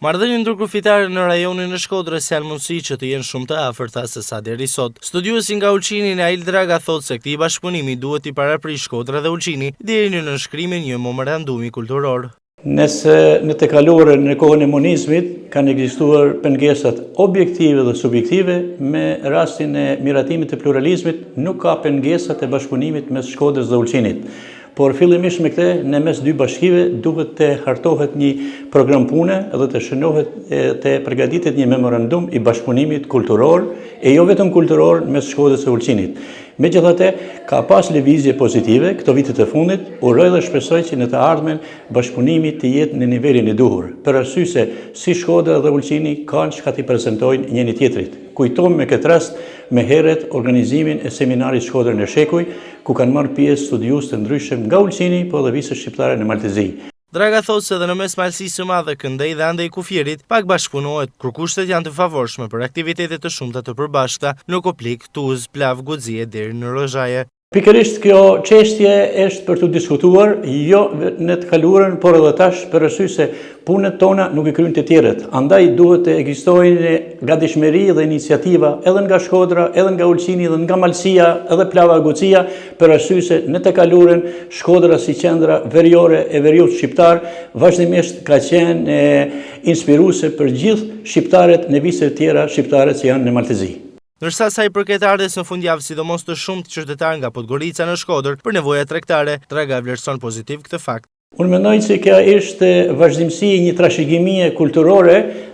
Marrëdhënie ndërkufitare në rajonin e Shkodrës janë mundësi që të jenë shumë të afërta se sa deri sot. Studiuesi nga Ulqini Nail Draga thotë se këtij bashkëpunimi duhet i paraprish Shkodra dhe Ulqini deri në nënshkrimin një memorandumi kulturor. Nëse në të kaluarën në kohën e monizmit kanë ekzistuar pengesat objektive dhe subjektive, me rastin e miratimit të pluralizmit nuk ka pengesat e bashkëpunimit mes Shkodrës dhe Ulqinit. Por fillimisht me këtë, në mes dy bashkive duhet të hartohet një program pune dhe të shënohet të përgatitet një memorandum i bashkëpunimit kulturor, e jo vetëm kulturor mes Shkodrës e Ulqinit. Megjithatë, ka pas lëvizje pozitive këto vitet e fundit, uroj dhe shpresoj që në të ardhmen bashkëpunimi të jetë në nivelin e duhur, për arsye se si Shkodra dhe Ulqini kanë çka t'i prezantojnë njëri tjetrit. Kujtojmë me këtë rast me herët organizimin e seminarit Shkodrën e Shekuj, ku kanë marrë pjesë studiues të ndryshëm nga Ulqini, po dhe vizë shqiptare në Maltezi. Draga thotë se dhe në mes malësisë së madhe Këndej dhe Andej Kufjerit pak bashkëpunohet, kur kushtet janë të favorshme për aktivitete të shumta të përbashkëta në Koplik, Tuzë, Plav, Guxie deri në Rozhaje. Pikërisht kjo çështje është për të diskutuar, jo në të kaluarën, por edhe tash, për arsye se punët tona nuk i kryejnë të tjerët. Andaj duhet të ekzistojnë gatishmëri dhe iniciativa edhe nga Shkodra, edhe nga Ulqini, edhe nga Malësia, edhe Plava Guxia, për arsye se në të kaluarën Shkodra si qendra veriore e veriut shqiptar vazhdimisht ka qenë inspiruese për gjithë shqiptarët në vizë të tjera shqiptare që janë në Maltezi. Ndërsa sa i përket ardhes në fundjavë, sidomos të shumtë qytetarë nga Podgorica në Shkodër për nevoja tregtare, Draga vlerëson pozitiv këtë fakt. Unë mendoj se kjo është vazhdimsi e një trashëgimie kulturore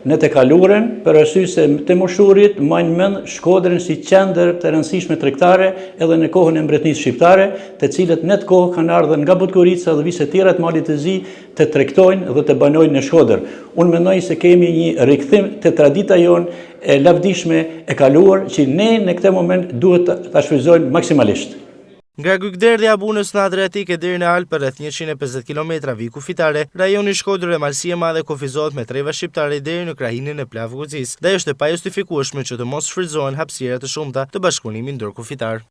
në të kaluarën, për arsye se të moshurit majnë mend Shkodrën si qendër të rëndësishme tregtare edhe në kohën e mbretërisë shqiptare, të cilët në të kohë kanë ardhur nga Podgorica dhe vizë të tjera të Malit të Zi të tregtojnë dhe të banojnë në Shkodër. Unë mendoj se kemi një rikthim të tradita jonë e lavdishme e kaluar që ne në këtë moment duhet ta shfrytëzojmë maksimalisht. Nga Gugderdhja e Bunës në Adriatikë deri në Alpë rreth 150 km vi kufitare, rajoni Shkodër dhe Malësia e Madhe kufizohet me treva shqiptare deri në krahinën e Plav Guxis, dhe është e pajustifikueshme që të mos shfrytëzohen hapësira të shumta të bashkëpunimit ndërkufitar.